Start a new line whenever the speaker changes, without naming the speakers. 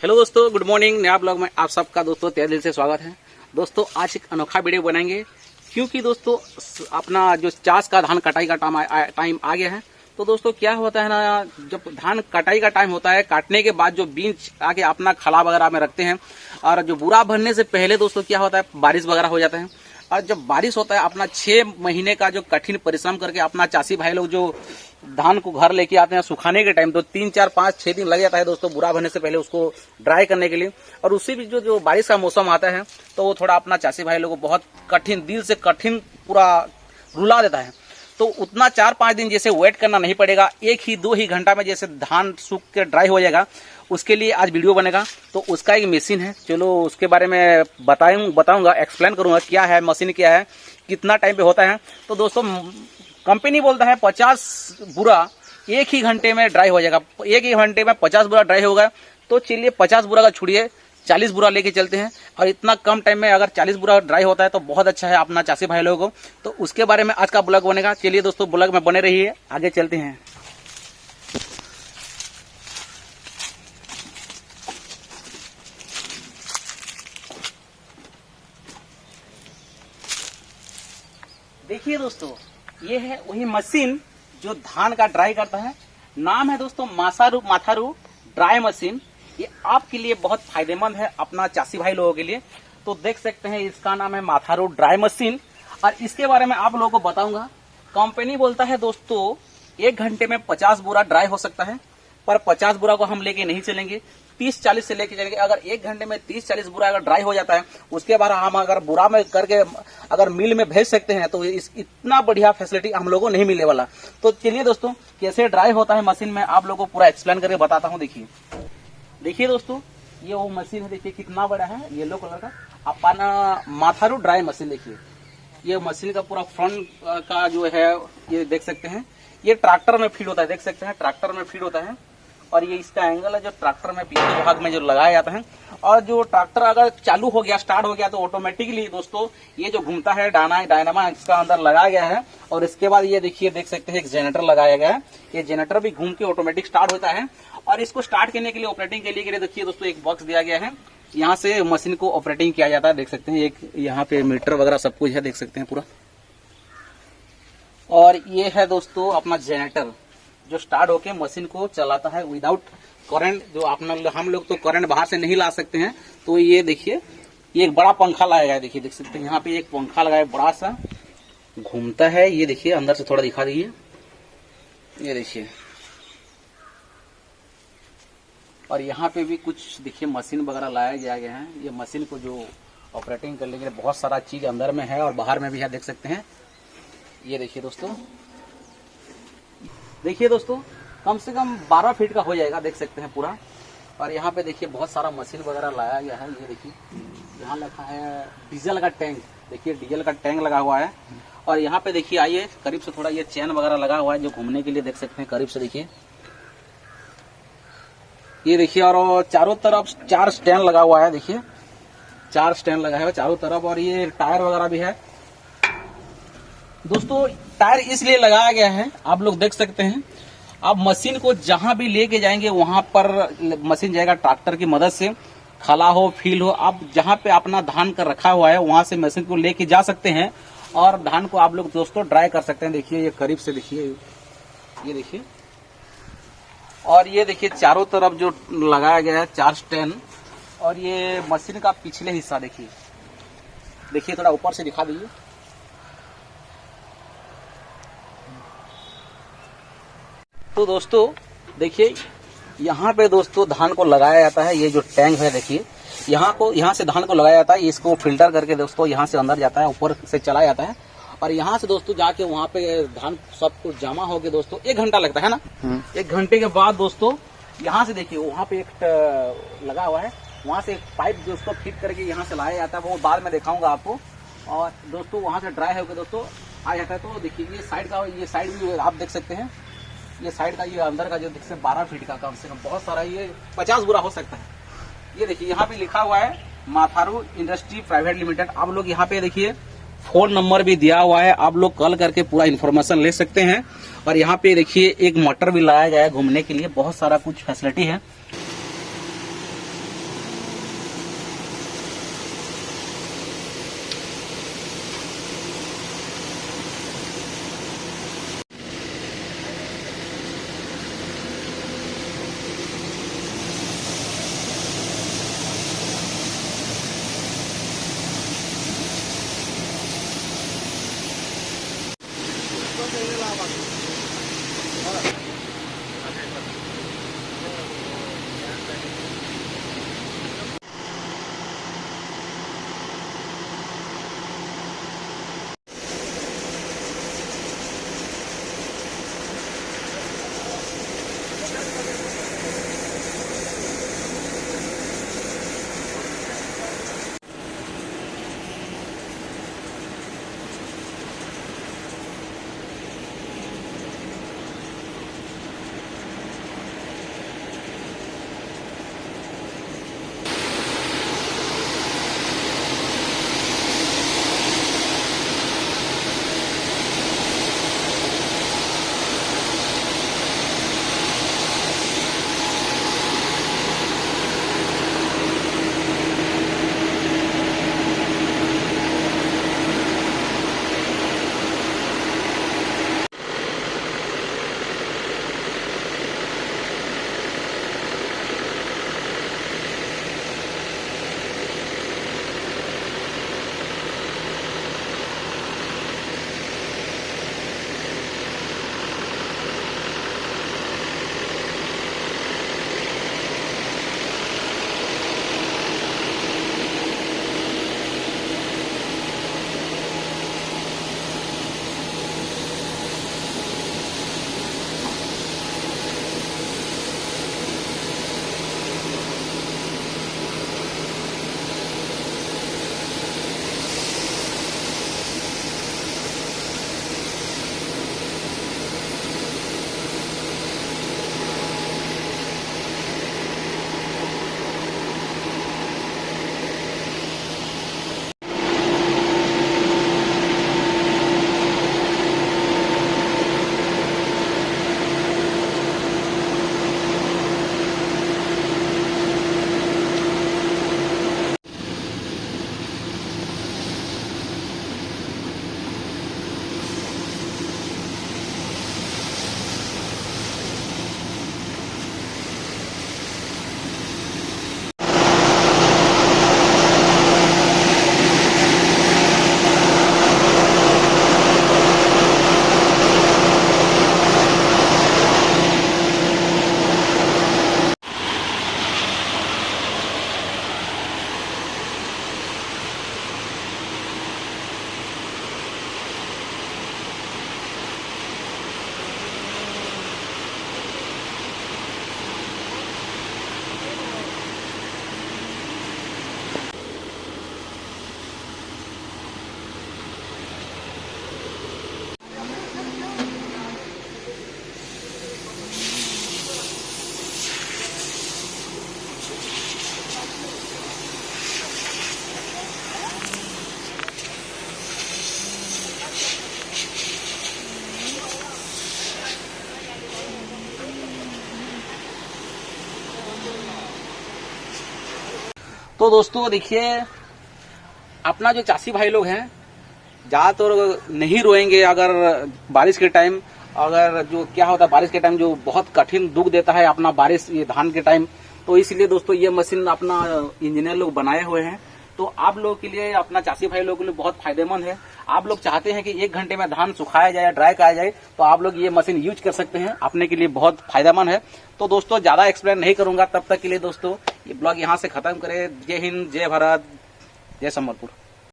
Hello दोस्तों, good morning. नया blog में आप सबका दोस्तों तहे दिल से स्वागत है। दोस्तों आज एक अनोखा वीडियो बनाएंगे क्योंकि दोस्तों अपना जो चास का धान कटाई का टाइम आ गया है। तो दोस्तों क्या होता है ना, जब धान कटाई का टाइम होता है, काटने के बाद जो बीज आके अपना खला वगैरह में रखते हैं और जो बुरा भरने से पहले दोस्तों क्या होता है, बारिश वगैरह हो जाता है। और जब बारिश होता है, अपना 6 महीने का जो कठिन परिश्रम करके अपना चासी भाई लोग जो धान को घर लेके आते हैं सुखाने के टाइम, तो 3, 4, 5, 6 दिन लग जाता है दोस्तों बुरा भरने से पहले उसको ड्राई करने के लिए। और उसी भी जो बारिश का मौसम आता है तो वो थोड़ा अपना चासी भाई लोग को बहुत कठिन, दिल से कठिन पूरा रुला देता है। तो उतना 4-5 दिन जैसे वेट करना नहीं पड़ेगा, 1-2 ही घंटा में जैसे धान सूख के ड्राई हो जाएगा, उसके लिए आज वीडियो बनेगा। तो उसका एक मशीन है, चलो उसके बारे में बताऊंगा, एक्सप्लेन करूंगा क्या है मशीन, क्या है, कितना टाइम पे होता है। तो दोस्तों कंपनी बोलता है 50 बुरा 1 ही घंटे में ड्राई हो जाएगा, 1 ही घंटे में 50 बुरा ड्राई होगा। तो चलिए 50 बुरा का छोड़िए, 40 बुरा लेके चलते हैं। और इतना कम टाइम में अगर 40 बुरा ड्राई होता है तो बहुत अच्छा है अपना चासी भाई लोगों को। तो उसके बारे में आज का ब्लॉग बनेगा। चलिए दोस्तों ब्लॉग में बने रहिए, आगे चलते हैं। देखिए दोस्तों, ये है वही मशीन जो धान का ड्राई करता है। नाम है दोस्तों माथारू ड्राई मशीन। ये आपके लिए बहुत फायदेमंद है, अपना चासी भाई लोगों के लिए। तो देख सकते हैं इसका नाम है माथारू ड्राई मशीन। और इसके बारे में आप लोगों को बताऊंगा। कंपनी बोलता है दोस्तों 1 घंटे में 50 बुरा ड्राई हो सकता है, पर 50 बुरा को हम लेके नहीं चलेंगे, 30-40 से लेके चलेंगे। अगर 1 घंटे में 30-40 बुरा अगर ड्राई हो जाता है, उसके बाद हम अगर बुरा में करके अगर मिल में भेज सकते हैं, तो इतना बढ़िया फैसिलिटी हम लोगों को नहीं मिलने वाला। तो चलिए दोस्तों कैसे ड्राई होता है मशीन में आप लोगों को पूरा एक्सप्लेन करके बताता हूँ। देखिए दोस्तों, ये वो मशीन है, देखिए कितना बड़ा है, येलो कलर का अपना माथारू ड्राई मशीन। देखिए ये मशीन का पूरा फ्रंट का जो है, ये देख सकते हैं, ये ट्रैक्टर में फीड होता है, देख सकते हैं ट्रैक्टर में फीड होता है। और ये इसका एंगल है जो ट्रैक्टर में पीछे भाग में जो लगाया जाता है। और जो ट्रैक्टर अगर चालू हो गया, स्टार्ट हो गया, तो ऑटोमेटिकली दोस्तों ये जो घूमता है डायनामा इसका अंदर लगाया गया है। और इसके बाद ये देखिए, देख सकते हैं एक जनरेटर लगाया गया है। ये जनरेटर भी घूम के ऑटोमेटिक स्टार्ट होता है। और इसको स्टार्ट करने के लिए, ऑपरेटिंग के लिए देखिए दोस्तों एक बॉक्स दिया गया है, यहाँ से मशीन को ऑपरेटिंग किया जाता है। देख सकते हैं एक यहाँ पे मीटर वगैरह सब कुछ है, देख सकते हैं पूरा। और ये है दोस्तों अपना जनरेटर जो स्टार्ट होके मशीन को चलाता है विदाउट करंट। जो हम लोग तो करंट बाहर से नहीं ला सकते हैं। तो ये देखिए, ये एक बड़ा पंखा लगाया गया है, देखिए देख सकते हैं यहाँ पे एक पंखा लगाया बड़ा सा, घूमता है। ये देखिए अंदर से थोड़ा दिखा दीजिए, ये देखिए। और यहाँ पे भी कुछ देखिए मशीन वगैरह लाया गया है। ये मशीन को जो ऑपरेटिंग करने के लिए बहुत सारा चीज अंदर में है और बाहर में भी है, देख सकते हैं। ये देखिए दोस्तों, देखिए दोस्तों कम से कम 12 फीट का हो जाएगा, देख सकते हैं पूरा। और यहाँ पे देखिए बहुत सारा मशीन वगैरह लाया गया है। ये देखिए यहाँ लिखा है डीजल का टैंक, देखिए डीजल का टैंक लगा हुआ है। और यहाँ पे देखिए आइए करीब से, थोड़ा ये चैन वगैरह लगा हुआ है जो घूमने के लिए, देख सकते हैं करीब से देखिए, ये देखिए। और चारों तरफ 4 स्टैंड लगा हुआ है, देखिए 4 स्टैंड लगा है चारों तरफ। और ये टायर वगैरह भी है दोस्तों। टायर इसलिए लगाया गया है, आप लोग देख सकते हैं। आप मशीन को जहां भी लेके जाएंगे वहां पर मशीन जाएगा ट्रैक्टर की मदद से, खला हो फील हो, आप जहां पे अपना धान का रखा हुआ है वहां से मशीन को लेके जा सकते हैं और धान को आप लोग दोस्तों ड्राई कर सकते हैं। देखिए ये करीब से देखिए, ये देखिए। और ये देखिए चारों तरफ जो लगाया गया है 4 स्टैंड। और ये मशीन का पिछले हिस्सा देखिए, देखिए थोड़ा ऊपर से दिखा दीजिए। तो दोस्तों देखिए यहाँ पे दोस्तों धान को लगाया जाता है। ये जो टैंक है देखिए, यहाँ से धान को लगाया जाता है, इसको फिल्टर करके दोस्तों यहाँ से अंदर जाता है, ऊपर से चला जाता है। और यहाँ से दोस्तों जाके वहाँ पे धान सब कुछ जमा हो गया दोस्तों, 1 घंटा लगता है ना। 1 घंटे के बाद दोस्तों यहाँ से देखिए वहाँ पे एक लगा हुआ है, वहाँ से एक पाइप दोस्तों फिट करके यहाँ से लाया जाता है, वो बाद में दिखाऊंगा आपको। और दोस्तों वहाँ से ड्राई होकर दोस्तों आ जाता है। तो देखिए ये साइड का, ये साइड भी आप देख सकते हैं, ये साइड का, ये अंदर का जो देख सकते हैं 12 फीट का कम से कम बहुत सारा, ये 50 बुरा हो सकता है। ये देखिए यहाँ पे लिखा हुआ है माथारू इंडस्ट्री प्राइवेट लिमिटेड। आप लोग यहाँ पे देखिए फोन नंबर भी दिया हुआ है, आप लोग कॉल करके पूरा इन्फॉर्मेशन ले सकते हैं। और यहाँ पे देखिए एक मोटर भी लगाया गया है घूमने के लिए, बहुत सारा कुछ फैसिलिटी है। तो दोस्तों देखिए, अपना जो चासी भाई लोग हैं ज़्यादातर नहीं रोएंगे अगर बारिश के टाइम, अगर जो क्या होता है बारिश के टाइम जो बहुत कठिन दुख देता है अपना बारिश ये धान के टाइम। तो इसलिए दोस्तों ये मशीन अपना इंजीनियर लोग बनाए हुए हैं। तो आप लोगों के लिए, अपना चासी भाई लोगों के लिए बहुत फायदेमंद है। आप लोग चाहते हैं कि 1 घंटे में धान सुखाया जाए, ड्राई कराया जाए, तो आप लोग ये मशीन यूज कर सकते हैं, अपने के लिए बहुत फायदेमंद है। तो दोस्तों ज्यादा एक्सप्लेन नहीं करूंगा, तब तक के लिए दोस्तों ये ब्लॉग यहाँ से खत्म करें। जय हिंद, जय भारत, जय संबलपुर।